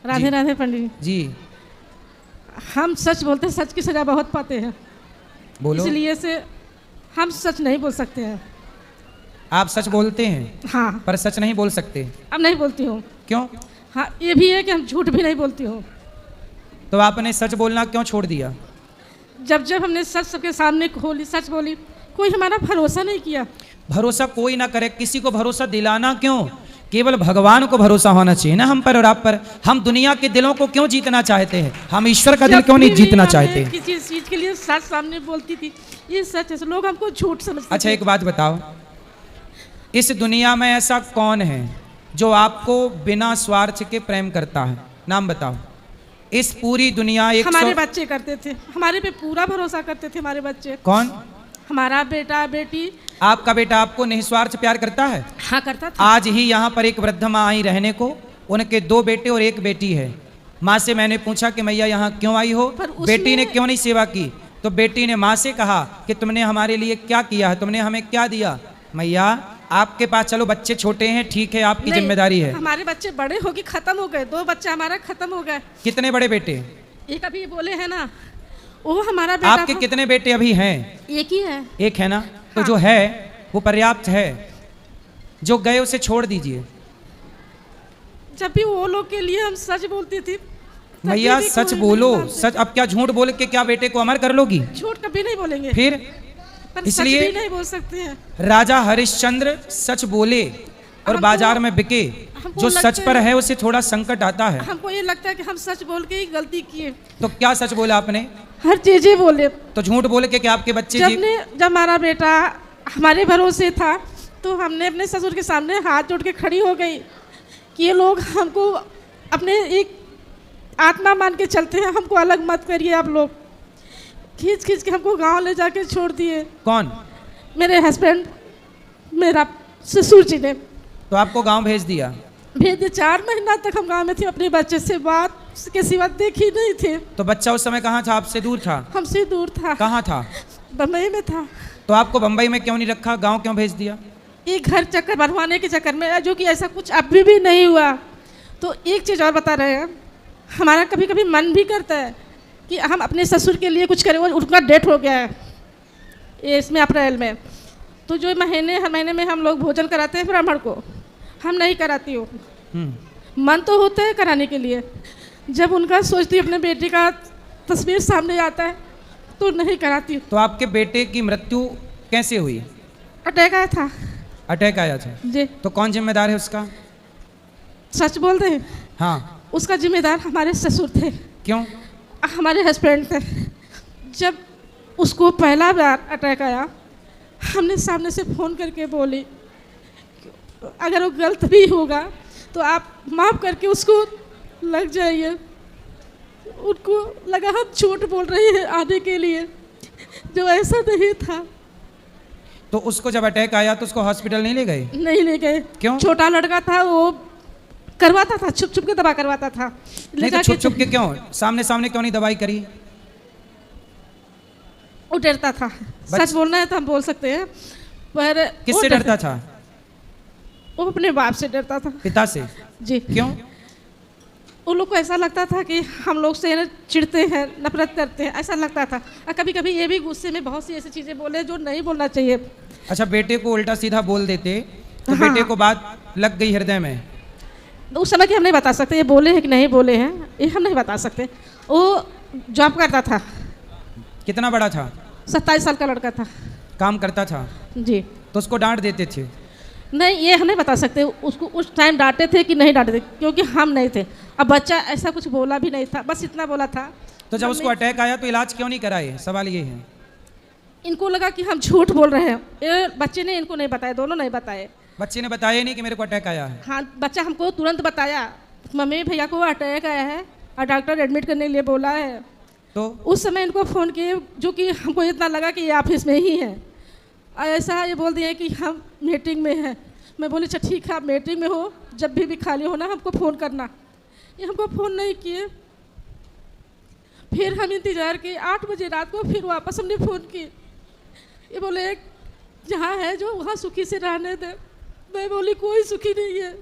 राधे राधे पंडित जी। हम सच बोलते हैं, सच की सजा बहुत पाते हैं। बोलो। इसलिए से हम सच नहीं बोल सकते हैं। आप सच बोलते हैं हाँ, पर सच नहीं बोल सकते, अब नहीं बोलती हूँ। क्यों? हाँ, ये भी है कि हम झूठ भी नहीं बोलती हूँ। तो आपने सच बोलना क्यों छोड़ दिया? जब जब हमने सच सबके सामने खोली, सच बोली, कोई हमारा भरोसा नहीं किया। भरोसा कोई ना करे, किसी को भरोसा दिलाना क्यों? केवल भगवान को भरोसा होना चाहिए ना हम पर और आप पर। हम दुनिया के दिलों को क्यों जीतना चाहते हैं? हम ईश्वर का दिल क्यों नहीं जीतना चाहते? किसी चीज के लिए सच सामने बोलती थी, ये सच है, लोग हमको झूठ समझते। अच्छा, एक बात बताओ, इस दुनिया में ऐसा कौन है जो आपको बिना स्वार्थ के प्रेम करता है? नाम बताओ। इस पूरी दुनिया हमारे बच्चे करते थे, हमारे पे पूरा भरोसा करते थे हमारे बच्चे। कौन? हमारा बेटा बेटी। आपका बेटा आपको निस्वार्थ प्यार करता है? हाँ, करता था। आज ही यहाँ पर एक वृद्ध माँ आई रहने को, उनके 2 बेटे और 1 बेटी है। माँ से मैंने पूछा कि मैया यहाँ क्यों आई हो? बेटी ने क्यों नहीं सेवा की? तो बेटी ने माँ से कहा कि तुमने हमारे लिए क्या किया है, तुमने हमें क्या दिया? मैया आपके पास, चलो बच्चे छोटे हैं, ठीक है, आपकी जिम्मेदारी है। हमारे बच्चे बड़े हो गए, खत्म हो गए। 2 बच्चे हमारा खत्म हो गए। कितने बड़े बेटे? एक अभी बोले है ना, वो हमारा बेटा। आपके कितने बेटे अभी हैं? एक ही है। एक है ना? हाँ। तो जो है वो पर्याप्त है, जो गए उसे छोड़ दीजिए। जब भी वो लोग के लिए हम सच बोलती थी। भैया सच बोलो, सच। अब क्या झूठ बोल के क्या बेटे को अमर कर लोगी? झूठ कभी नहीं बोलेंगे। फिर इसलिए सच भी नहीं बोल सकते हैं। राजा हरिश्चंद्र सच बोले और बाजार में बिके। जो सच पर है उसे थोड़ा संकट आता है। हमको ये लगता है कि हम सच बोल के ही गलती किए। तो क्या सच बोला आपने? हर चीज ही बोले। तो झूठ बोल के क्या आपके बच्चे जब हमारा बेटा हमारे भरोसे था, तो हमने अपने ससुर के सामने हाथ जोड़ के खड़ी हो गई कि ये लोग हमको अपने एक आत्मा मान के चलते हैं, हमको अलग मत करिए। आप लोग खींच खींच के हमको गांव ले जाके छोड़ दिए। कौन? मेरे हस्बैंड, मेरा ससुर जी ने। तो आपको गांव भेज दिया? भेज दिया। 4 महीना तक हम गांव में थे, अपने बच्चे से बात के सिवा देखी नहीं थे। तो बच्चा उस समय कहाँ था? आपसे दूर था? हमसे दूर था। कहाँ था? बम्बई में था। तो आपको बम्बई में क्यों नहीं रखा, गांव क्यों भेज दिया? एक घर चक्कर बनवाने के चक्कर में, जो कि ऐसा कुछ अभी भी नहीं हुआ। तो एक चीज़ और बता रहे हैं, हमारा कभी कभी मन भी करता है कि हम अपने ससुर के लिए कुछ करें। उनका डेथ हो गया है इसमें अप्रैल में। तो जो हर महीने में हम लोग भोजन कराते हैं ब्राह्मण को, हम नहीं कराती हूँ। मन तो होता है कराने के लिए। जब उनका सोचती हूँ, अपने बेटे का तस्वीर सामने आता है, तो नहीं कराती हूँ। तो आपके बेटे की मृत्यु कैसे हुई? अटैक आया था। अटैक आया था जी। तो कौन जिम्मेदार है उसका? सच बोल रहे हैं? हाँ। उसका जिम्मेदार हमारे ससुर थे। क्यों? हमारे हस्बैंड थे। जब उसको पहला बार अटैक आया, हमने सामने से फ़ोन करके बोली, अगर वो गलत भी होगा तो आप माफ़ करके उसको लग जाइए। उनको लगा हम झूठ बोल रहे हैं आने के लिए, जो ऐसा नहीं था। तो उसको जब अटैक आया तो उसको हॉस्पिटल नहीं ले गए? नहीं ले गए। क्यों? छोटा लड़का था, वो करवाता था, छुप छुप के दवा करवाता था। नहीं तो छुप छुप के क्यों? सामने सामने क्यों नहीं दवाई करी? वो डरता था। सच बोलना है तो हम बोल सकते हैं, पर किससे डरता था? वो अपने बाप से डरता था। पिता से? जी। क्यों? उन लोग को ऐसा लगता था कि हम लोग से चिढ़ते हैं, नफरत करते हैं, ऐसा लगता था। और कभी कभी ये भी गुस्से में बहुत सी ऐसी चीज़ें बोले जो नहीं बोलना चाहिए। अच्छा, बेटे को उल्टा सीधा बोल देते तो हाँ। बेटे को बात लग गई हृदय में? उस समय की हम नहीं बता सकते ये बोले हैं कि नहीं बोले हैं, ये हम नहीं बता सकते। वो जॉब करता था। कितना बड़ा था? 27 साल का लड़का था। काम करता था? जी। तो उसको डांट देते थे? नहीं, ये हम नहीं बता सकते उसको उस टाइम डांटे थे कि नहीं डांटे थे, क्योंकि हम नहीं थे। अब बच्चा ऐसा कुछ बोला भी नहीं था, बस इतना बोला था। तो जब उसको अटैक आया तो इलाज क्यों नहीं कराए? सवाल ये है। इनको लगा कि हम झूठ बोल रहे हैं। ये बच्चे ने इनको नहीं बताया, दोनों नहीं बताए। बच्चे ने बताया नहीं कि मेरे को अटैक आया है? हाँ, बच्चा हमको तुरंत बताया, मम्मी भैया को अटैक आया है और डॉक्टर एडमिट करने के लिए बोला है। तो उस समय इनको फ़ोन किए, जो कि हमको इतना लगा कि ये ऑफिस में ही है। ऐसा ये बोल दिए कि हम मीटिंग में हैं। मैं बोली अच्छा ठीक है, आप मीटिंग में हो, जब भी खाली हो ना हमको फ़ोन करना। ये हमको फ़ोन नहीं किए। फिर हम इंतज़ार किए, 8 बजे रात को फिर वापस हमने फ़ोन किए। ये बोले जहाँ है जो वहाँ सुखी से रहने दे। मैं बोली कोई सुखी नहीं है,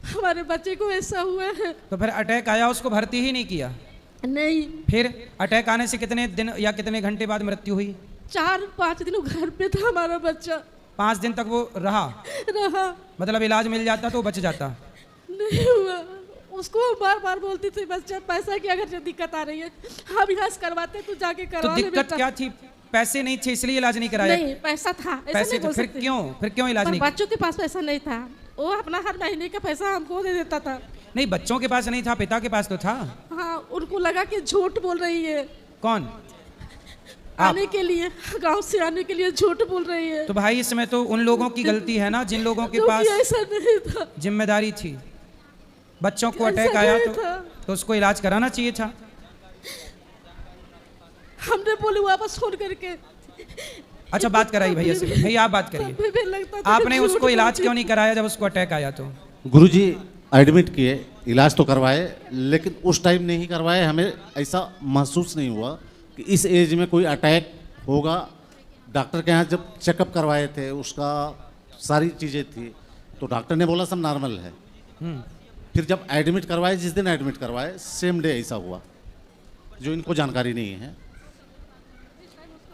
हमारे बच्चे को ऐसा हुआ है। तो फिर अटैक आया, उसको भर्ती ही नहीं किया? नहीं। फिर अटैक आने से कितने दिन या कितने घंटे बाद मृत्यु हुई? 4-5 दिन घर पे था हमारा बच्चा। 5 दिन तक वो रहा? मतलब इलाज मिल जाता तो बच जाता? नहीं हुआ। उसको बार बार बोलती थी बच्चा पैसा की अगर दिक्कत आ रही है हम यहाँ से करवाते तू जाके करवा तो दिक्कत क्या थी? पैसे नहीं थे इसलिए इलाज नहीं कराया? नहीं, पैसा था। पैसे थे, फिर क्यों इलाज नहीं? बच्चों के पास पैसा नहीं था, वो अपना हर महीने का पैसा हमको दे देता था। नहीं, बच्चों के पास नहीं था, पिता के पास तो था। हाँ, उनको लगा कि झूठ बोल रही है। कौन? आने के लिए, गांव से आने के लिए झूठ बोल रही है। तो भाई इसमें तो उन लोगों की गलती है ना जिन लोगों के पास ऐसा नहीं था, जिम्मेदारी थी। बच्चों को अटैक आया तो उसको इलाज कराना चाहिए था। हमने बोले वापस फोन करके। अच्छा, बात कराई भैया से। भैया आप बात करिए, आपने उसको इलाज क्यों नहीं कराया जब उसको अटैक आया? तो गुरुजी एडमिट किए, इलाज तो करवाए, लेकिन उस टाइम नहीं करवाए। हमें ऐसा महसूस नहीं हुआ कि इस एज में कोई अटैक होगा। डॉक्टर के यहाँ जब चेकअप करवाए थे, उसका सारी चीज़ें थी, तो डॉक्टर ने बोला सब नॉर्मल है। फिर जब एडमिट करवाए, जिस दिन एडमिट करवाए सेम डे ऐसा हुआ, जो इनको जानकारी नहीं है।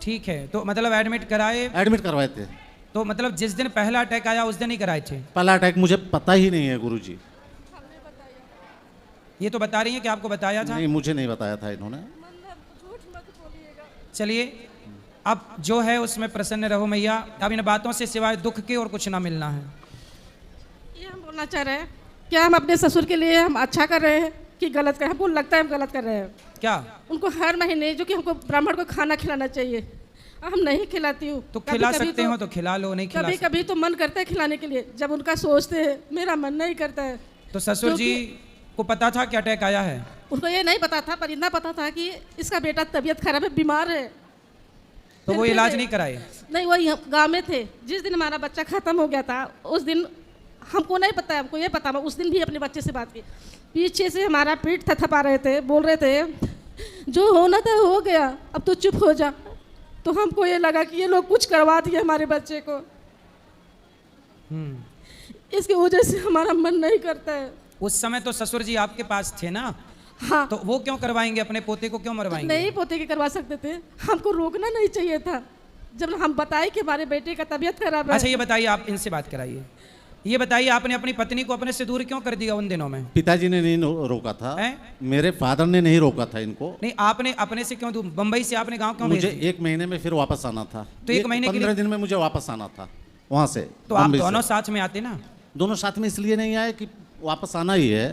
ठीक है, तो मतलब एडमिट करवाए थे। तो मतलब जिस दिन पहला अटैक आया उस दिन ही कराए थे? पहला अटैक मुझे पता ही नहीं है गुरुजी। ये तो बता रही हैं कि आपको बताया था? नहीं, मुझे नहीं बताया था इन्होंने। चलिए, अब जो है उसमें प्रसन्न रहो मैया। अब इन बातों से सिवाय दुख के और कुछ ना मिलना है। ये हम बोलना चाह रहे हैं, क्या हम अपने ससुर के लिए हम अच्छा कर रहे हैं कि गलत कर रहे हैं? हमको लगता है हम गलत कर रहे हैं। क्या? उनको हर महीने जो कि हमको ब्राह्मण को खाना खिलाना चाहिए, हम नहीं खिलाती हूँ। तो खिला सकते हो तो खिला लो, नहीं खिला कभी तो मन करता है खिलाने के लिए, जब उनका सोचते हैं मेरा मन नहीं करता है। तो ससुर जी को पता था कि अटैक आया है? उनको ये नहीं पता था, पर इतना पता था कि इसका बेटा तबीयत खराब है, बीमार है। तो वो इलाज नहीं कराए? नहीं, वही गाँव में थे। जिस दिन हमारा बच्चा खत्म हो गया था उस दिन हमको नहीं पता है, हमको ये पता, मैं उस दिन भी अपने बच्चे से बात की। पीछे से हमारा पीठ थपथपा रहे थे, बोल रहे थे जो होना था हो गया, अब तो चुप हो जा। तो हमको ये लगा कि ये लोग कुछ करवा दिए हमारे बच्चे को। इसकी वजह से हमारा मन नहीं करता है। उस समय तो ससुर जी आपके पास थे ना? हाँ। तो वो क्यों करवाएंगे? अपने पोते को क्यों मरवाएंगे? नहीं, पोते के करवा सकते थे, हमको रोकना नहीं चाहिए था। जब हम बताए कि हमारे बेटे का तबीयत खराब है। अच्छा, ये बताइए, आप इनसे बात कराइए। ये बताइए, आपने अपनी पत्नी को अपने से दूर क्यों कर दिया उन दिनों में? पिताजी ने नहीं रोका था। मेरे फादर ने नहीं रोका था इनको। नहीं, आपने अपने से क्यों दूर? बम्बई से आपने गांव क्यों? मुझे 1 महीने में फिर वापस आना था। तो 1 महीने 15 दिन में मुझे वापस आना था वहाँ से। तो आप दोनों साथ में आते ना? दोनों साथ में इसलिए नहीं आए कि वापस आना ही है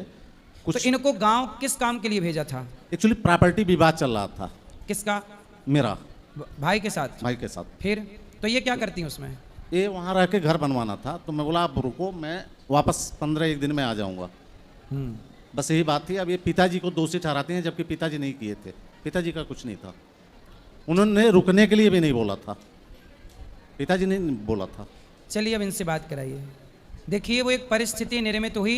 कुछ। तो इनको गांव किस काम के लिए भेजा था? एक्चुअली प्रॉपर्टी विवाद चल रहा था। किसका? मेरा भाई के साथ? भाई के साथ। फिर तो ये क्या करती हैं उसमें? ये वहाँ रह के घर बनवाना था, तो मैं बोला आप रुको, मैं वापस 15-1 दिन में आ जाऊँगा। बस यही बात थी। अब ये पिताजी को दोषी ठहराते हैं, जबकि पिताजी नहीं किए थे। पिताजी का कुछ नहीं था, उन्होंने रुकने के लिए भी नहीं बोला था, पिताजी ने बोला था। चलिए, अब इनसे बात कराइए। देखिए, वो एक परिस्थिति निर्मित हुई,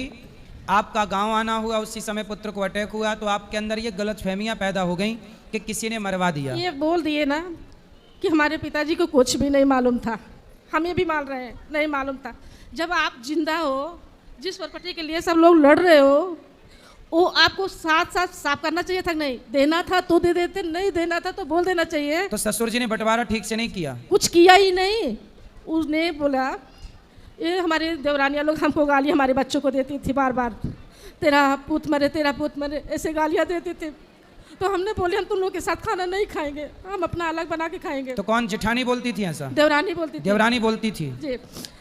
आपका गांव आना हुआ, उसी समय पुत्र को अटैक हुआ, तो आपके अंदर ये गलतफहमियां पैदा हो गई कि किसी ने मरवा दिया। ये बोल दिए ना कि हमारे पिताजी को कुछ भी नहीं मालूम था, हम ये भी मान रहे हैं नहीं मालूम था। जब आप जिंदा हो, जिस प्रॉपर्टी के लिए सब लोग लड़ रहे हो, वो आपको साथ साथ साफ करना चाहिए था। नहीं देना था तो दे देते, नहीं देना था तो बोल देना चाहिए। तो ससुर जी ने बंटवारा ठीक से नहीं किया? कुछ किया ही नहीं। उसने बोला, ये हमारे देवरानिया लोग हमको गाली हमारे बच्चों को देती थी बार बार, तेरा पुत मरे, तेरा पुत मरे, ऐसे गालियाँ देती थी। तो हमने बोले हम तुम लोग के साथ खाना नहीं खाएंगे, हम अपना अलग बना के खाएंगे। तो कौन जेठानी बोलती थी ऐसा? देवरानी बोलती थी। देवरानी बोलती थी जी,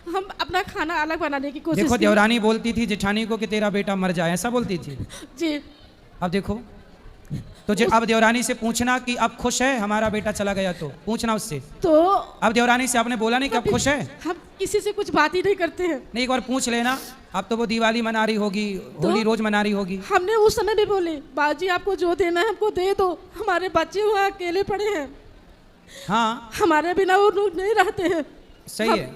हम अपना खाना अलग बनाने की कोशिश। देखो, देवरानी बोलती थी जेठानी को कि तेरा बेटा मर जाए, ऐसा बोलती थी जी। अब देखो, तो अब देवरानी से पूछना कि अब खुश है हमारा बेटा चला गया, तो पूछना उससे। तो अब देवरानी से आपने बोला नहीं कि अब खुश है? हम किसी से कुछ बात ही नहीं करते हैं। नहीं, एक बार पूछ लेना। अब तो वो दिवाली मना रही होगी, होली रोज मना रही होगी। हमने उस समय भी बोले, बाजी आपको जो देना है हमको दे दो, हमारे बच्चे वहाँ अकेले पड़े हैं। हाँ, हमारे बिना वो लोग नहीं रहते हैं। सही है।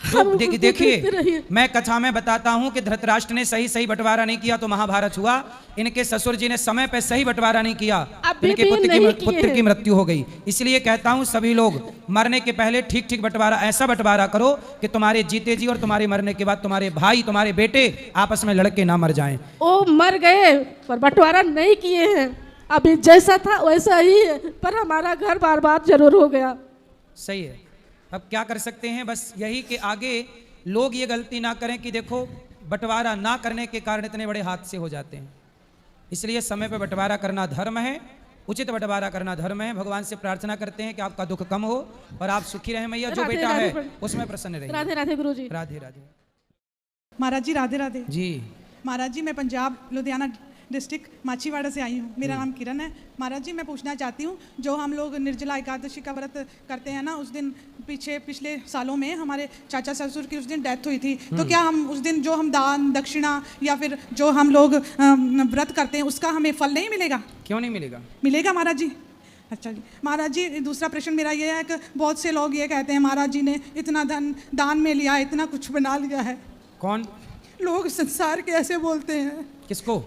हम तो देखते देखिए, रहिए। मैं कथा में बताता हूं कि धृतराष्ट्र ने सही सही बंटवारा नहीं किया तो महाभारत हुआ। इनके ससुर जी ने समय पे सही बंटवारा नहीं किया, अभी इनके भी नहीं किए पुत्र की हैं। मृत्यु हो गई। इसलिए कहता हूं सभी लोग मरने के पहले ठीक ठीक बंटवारा, ऐसा बंटवारा करो कि तुम्हारे जीते जी और तुम्हारे मरने के बाद तुम्हारे भाई तुम्हारे बेटे आपस में लड़के ना मर जाएं। वो मर गए पर बंटवारा नहीं किए हैं। अभी जैसा था वैसा ही है, पर हमारा घर बार बार जरूर हो गया। सही है, अब क्या कर सकते हैं, बस यही कि आगे लोग ये गलती ना करें कि देखो बंटवारा ना करने के कारण इतने बड़े हादसे हो जाते हैं। इसलिए समय पर बंटवारा करना धर्म है, उचित बंटवारा करना धर्म है। भगवान से प्रार्थना करते हैं कि आपका दुख कम हो और आप सुखी रहें मैया। जो राधे बेटा राधे है उसमें प्रसन्न रहिए। राधे राधे गुरु जी। राधे राधे। महाराज जी राधे राधे। जी महाराज जी मैं पंजाब लुधियाना डिस्ट्रिक्ट माछीवाड़ा से आई हूँ। मेरा नाम किरण है। महाराज जी मैं पूछना चाहती हूँ, जो हम लोग निर्जला एकादशी का व्रत करते हैं ना, उस दिन पिछले सालों में हमारे चाचा ससुर की उस दिन डेथ हुई थी, तो क्या हम उस दिन जो हम दान दक्षिणा या फिर जो हम लोग व्रत करते हैं उसका हमें फल नहीं मिलेगा? क्यों नहीं मिलेगा? मिलेगा महाराज जी। अच्छा जी महाराज जी, दूसरा प्रश्न मेरा ये है कि बहुत से लोग ये कहते हैं महाराज जी ने इतना धन दान में लिया, इतना कुछ बना लिया है। कौन लोग संसार के ऐसे बोलते हैं। किसको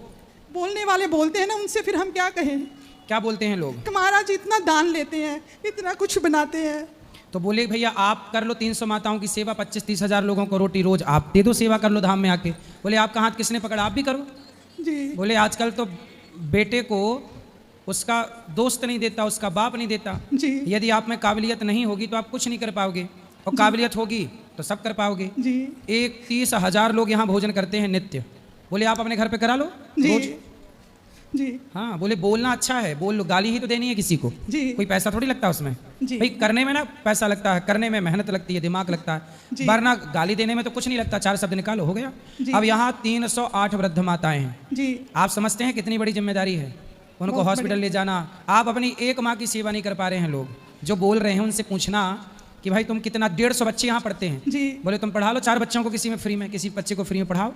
बोलने वाले बोलते हैं ना, उनसे फिर हम क्या कहें? क्या बोलते हैं लोग? कि महाराज इतना दान लेते हैं, इतना कुछ बनाते हैं। तो बोले भैया आप कर लो 300 माताओं की सेवा, 25-30 हजार लोगों को रोटी रोज आप दे दो, सेवा कर लो धाम में आके। बोले आपका हाथ किसने पकड़ा, आप भी करो। जी बोले आजकल तो बेटे को उसका दोस्त नहीं देता, उसका बाप नहीं देता। जी यदि आप में काबिलियत नहीं होगी तो आप कुछ नहीं कर पाओगे, और काबिलियत होगी तो सब कर पाओगे। जी 30,000 लोग यहाँ भोजन करते हैं नित्य। बोले आप अपने घर पे करा लो जी रोज। जी हाँ बोले बोलना अच्छा है, बोल लो, गाली ही तो देनी है किसी को, जी कोई पैसा थोड़ी लगता है उसमें। जी। भाई करने में ना पैसा लगता है, करने में मेहनत लगती है, दिमाग लगता है, जी। वरना गाली देने में तो कुछ नहीं लगता, 4 शब्द निकालो हो गया। जी। अब यहाँ 308 वृद्ध माताएं हैं। जी आप समझते हैं कितनी बड़ी जिम्मेदारी है उनको बहुत हॉस्पिटल ले जाना। आप अपनी एक माँ की सेवा नहीं कर पा रहे हैं। लोग जो बोल रहे हैं उनसे पूछना कि भाई तुम कितना, 150 बच्चे यहाँ पढ़ते हैं। जी बोले तुम पढ़ा लो 4 बच्चों को किसी में फ्री में, किसी बच्चे को फ्री में पढ़ाओ,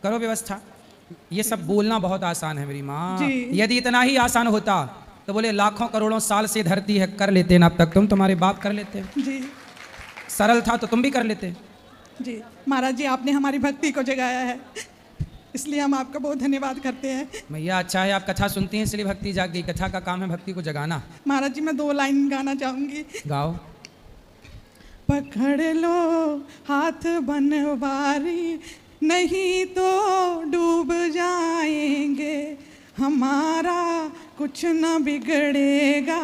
करो व्यवस्था। ये सब बोलना बहुत आसान है मेरी माँ। जी। यदि इतना ही आसान होता तो बोले लाखों करोड़ों साल से धरती है, कर लेते ना अब तक, तुम तुम्हारे बाप कर लेते। जी सरल था तो तुम भी कर लेते। जी महाराज जी, आपने हमारी भक्ति को जगाया है, इसलिए हम आपका बहुत धन्यवाद करते हैं। मैया अच्छा है आप कथा सुनती हैं इसलिए भक्ति जाग गई। कथा का काम है भक्ति को जगाना। महाराज जी मैं 2 लाइन गाना चाहूंगी। गाओ। पकड़ लो हाथ बनवारी, नहीं तो डूब जाएंगे, हमारा कुछ न बिगड़ेगा,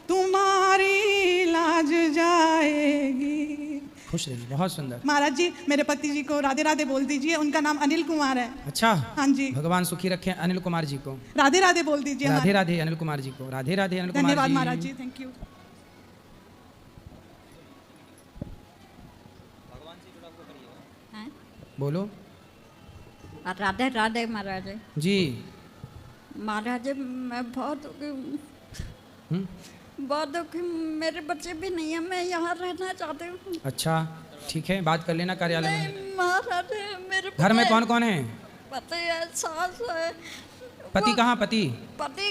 तुम्हारी लाज जाएगी। खुश रहिए, बहुत सुंदर। महाराज जी मेरे पति जी को राधे राधे बोल दीजिए, उनका नाम अनिल कुमार है। अच्छा हाँ जी भगवान सुखी रखे अनिल कुमार जी को। राधे राधे बोल दीजिए। राधे राधे अनिल कुमार जी को। राधे राधे अनिल कुमार जी। धन्यवाद महाराज जी, थैंक यू। बोलो। राधे राधे महाराज जी। महाराज मैं बहुत दुखी, मेरे बच्चे भी नहीं है, मैं यहाँ रहना चाहती हूँ। अच्छा ठीक है, बात कर लेना कार्यालय में। नहीं महाराज, मेरे घर में कौन कौन है? पति है, सास है। पति कहाँ? पति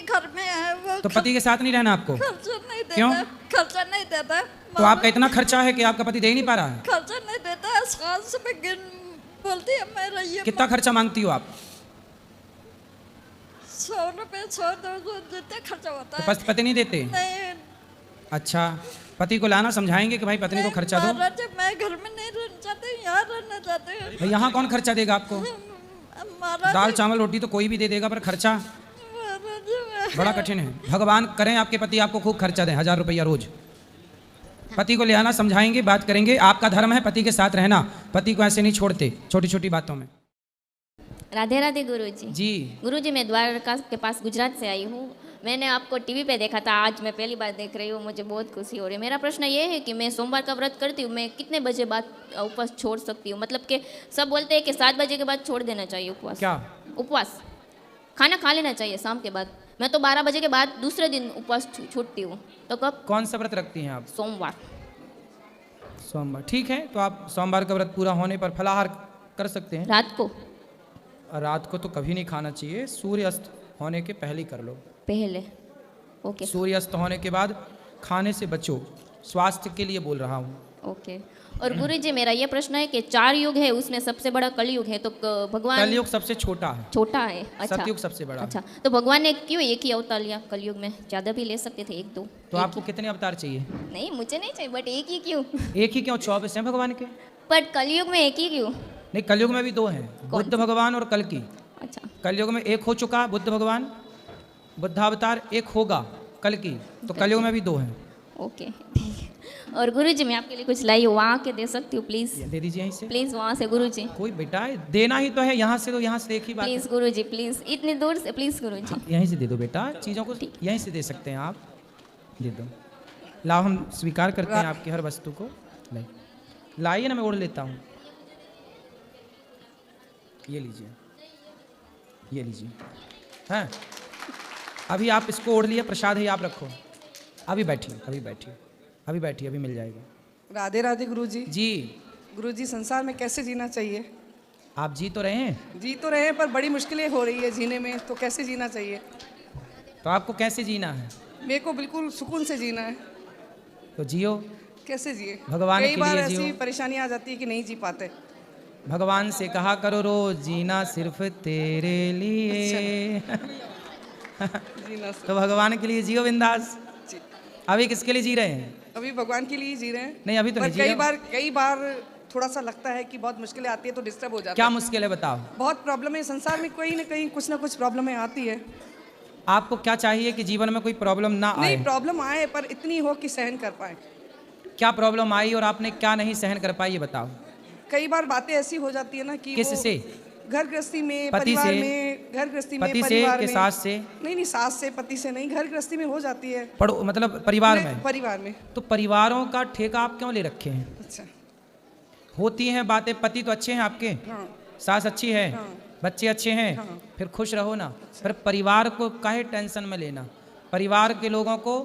घर में है। वो तो पति के साथ नहीं रहना आपको? खर्चा नहीं देता। क्यों? खर्चा नहीं देता। तो आपका इतना खर्चा है कि आपका पति दे ही नहीं पा रहा है? खर्चा नहीं देता, सास में गिन बोलती है मैं रही। कितना खर्चा मांगती हो आप? 100 रुपये 100-200 जितना खर्चा होता तो है। पति नहीं देते? नहीं अच्छा पति को लाना, समझाएंगे कि भाई पत्नी को खर्चा दो। महाराज मैं घर में नहीं रहना चाहती, यहाँ रहना चाहते हैं। भाई यहाँ कौन खर्चा देगा आपको? महाराज दाल चावल रोटी तो कोई भी दे देगा, पर खर्चा महाराज बड़ा कठिन है। भगवान करें आपके पति आपको खूब खर्चा दें, 1000 रुपया रोज। पति को ले आना, समझाएंगे, बात करेंगे। आपका धर्म है पति के साथ रहना, पति को ऐसे नहीं छोड़ते छोटी छोटी बातों में। राधे राधे गुरुजी। जी गुरुजी मैं द्वारका के पास गुजरात से आई हूँ। मैंने आपको टीवी पे देखा था, आज मैं पहली बार देख रही हूँ, मुझे बहुत खुशी हो रही है। मेरा प्रश्न ये है कि मैं सोमवार का व्रत करती हूँ, मैं कितने बजे बाद उपवास छोड़ सकती हूँ? मतलब कि सब बोलते हैं कि 7 बजे के बाद छोड़ देना चाहिए उपवास। क्या? उपवास खाना खा लेना चाहिए शाम के बाद। मैं तो 12 बजे के बाद दूसरे दिन उपवास छूटती हूँ। तो कब? कौन सा व्रत रखती हैं आप? सोमवार। सोमवार ठीक है, तो आप सोमवार का व्रत पूरा होने पर फलाहार कर सकते हैं। रात को? रात को तो कभी नहीं खाना चाहिए, सूर्यास्त होने के पहले कर लो। पहले? ओके सूर्यास्त होने के बाद खाने से बचो, स्वास्थ्य के लिए बोल रहा हूँ। ओके। और गुरुजी मेरा ये प्रश्न है कि 4 युग है, उसमें सबसे बड़ा कलयुग है, तो भगवान कलयुग सबसे छोटा है, छोटा है। अच्छा, सतयुग सबसे बड़ा है। अच्छा, तो भगवान ने क्यों एक ही अवतार लिया कलयुग में? ज़्यादा भी ले सकते थे, 1-2। तो आपको कितने अवतार चाहिए? नहीं, मुझे नहीं चाहिए, बट एक ही क्यों? एक ही क्यों? 24 हैं भगवान के। बट कलयुग में एक ही क्यों? नहीं, कलयुग में भी 2 हैं, बुद्ध भगवान और कल्कि। अच्छा, कलयुग में एक हो चुका बुद्ध भगवान, बुद्धावतार, एक होगा कल्कि, तो कलयुग में भी 2 हैं। ओके, ठीक है। और गुरुजी मैं आपके लिए कुछ लाई हूँ, वहाँ के दे सकती हूँ प्लीज़? दे दीजिए यहीं से। प्लीज़ वहाँ से गुरुजी, कोई बेटा देना ही तो है, यहाँ से तो यहाँ से एक ही बात है। प्लीज़ गुरुजी, प्लीज़ इतनी दूर से, प्लीज़ गुरुजी। यहीं से दे दो बेटा, चीज़ों को यहीं से दे सकते हैं आप, दे दो। लाओ, हम स्वीकार करते हैं आपकी हर वस्तु को। लाइए ना, मैं ओढ़ लेता हूँ। ये लीजिए, ये लीजिए। हाँ, अभी आप इसको ओढ़ लिया, प्रसाद है, आप रखो। अभी बैठिए, अभी बैठिए, अभी बैठिए, अभी मिल जाएगा। राधे राधे गुरुजी। जी। गुरुजी, संसार में कैसे जीना चाहिए? आप जी तो रहे हैं? जी तो रहे हैं, पर बड़ी मुश्किलें हो रही है जीने में, तो कैसे जीना चाहिए? तो आपको कैसे जीना है? मेरे को बिल्कुल सुकून से जीना है। तो जियो, कैसे जिए? भगवान के कई बार लिए ऐसी जियो। परेशानी आ जाती है कि नहीं जी पाते। भगवान से कहा करो रोज, जीना सिर्फ तेरे लिए। जीना से तो भगवान के लिए जियो बिंदास। जी। अभी किसके लिए जी रहे हैं? अभी भगवान के लिए ही जी रहे हैं। नहीं, अभी तो पर नहीं जी रहे। कई बार थोड़ा सा लगता है कि बहुत मुश्किलें आती है तो डिस्टर्ब हो जाता क्या है। मुश्किल है बताओ? बहुत प्रॉब्लम है संसार में, कहीं ना कहीं कुछ ना कुछ प्रॉब्लमें आती है। आपको क्या चाहिए कि जीवन में कोई प्रॉब्लम ना आए? नहीं, प्रॉब्लम आए पर इतनी हो कि सहन कर पाए। क्या प्रॉब्लम आई और आपने क्या नहीं सहन कर पाई, ये बताओ। कई बार बातें ऐसी हो जाती है ना कि किससे? घर गृहस्थी में, पति परिवार से? में, घर गृहस्थी में, पति से परिवार कि में। सास से? नहीं, सास से, पति से नहीं, घर गृहस्थी में हो जाती है। मतलब परिवार में? परिवार में। तो परिवारों का ठेका आप क्यों ले रखे हैं? अच्छा। होती हैं बातें, पति तो अच्छे हैं आपके, हाँ। सास अच्छी है, हाँ। बच्चे अच्छे हैं, हाँ। फिर खुश रहो ना। फिर परिवार को काहे टेंशन में लेना? परिवार के लोगों को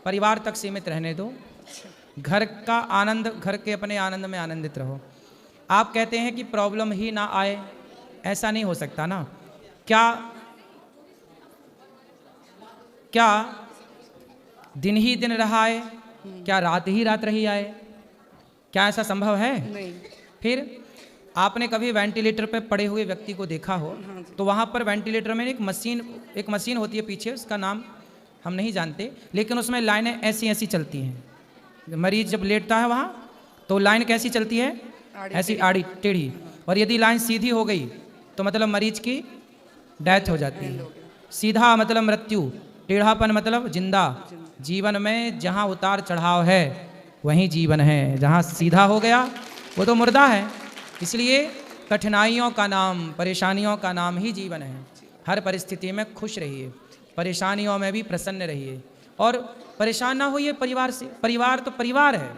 परिवार तक सीमित रहने दो। घर का आनंद, घर के अपने आनंद में आनंदित रहो। आप कहते हैं कि प्रॉब्लम ही ना आए, ऐसा नहीं हो सकता ना। क्या क्या दिन ही दिन रहा है? क्या रात ही रात रही आए? क्या ऐसा संभव है? नहीं। फिर आपने कभी वेंटिलेटर पे पड़े हुए व्यक्ति को देखा हो, तो वहाँ पर वेंटिलेटर में एक मशीन होती है पीछे, उसका नाम हम नहीं जानते, लेकिन उसमें लाइनें ऐसी ऐसी चलती हैं। मरीज जब लेटता है वहाँ, तो लाइन कैसी चलती है? ऐसी आड़ी टेढ़ी। और यदि लाइन सीधी हो गई तो मतलब मरीज की डेथ हो जाती है। सीधा मतलब मृत्यु, टेढ़ापन मतलब जिंदा। जीवन में जहाँ उतार चढ़ाव है वहीं जीवन है, जहाँ सीधा हो गया वो तो मुर्दा है। इसलिए कठिनाइयों का नाम, परेशानियों का नाम ही जीवन है। हर परिस्थिति में खुश रहिए, परेशानियों में भी प्रसन्न रहिए और परेशान ना होइए परिवार से। परिवार तो परिवार है,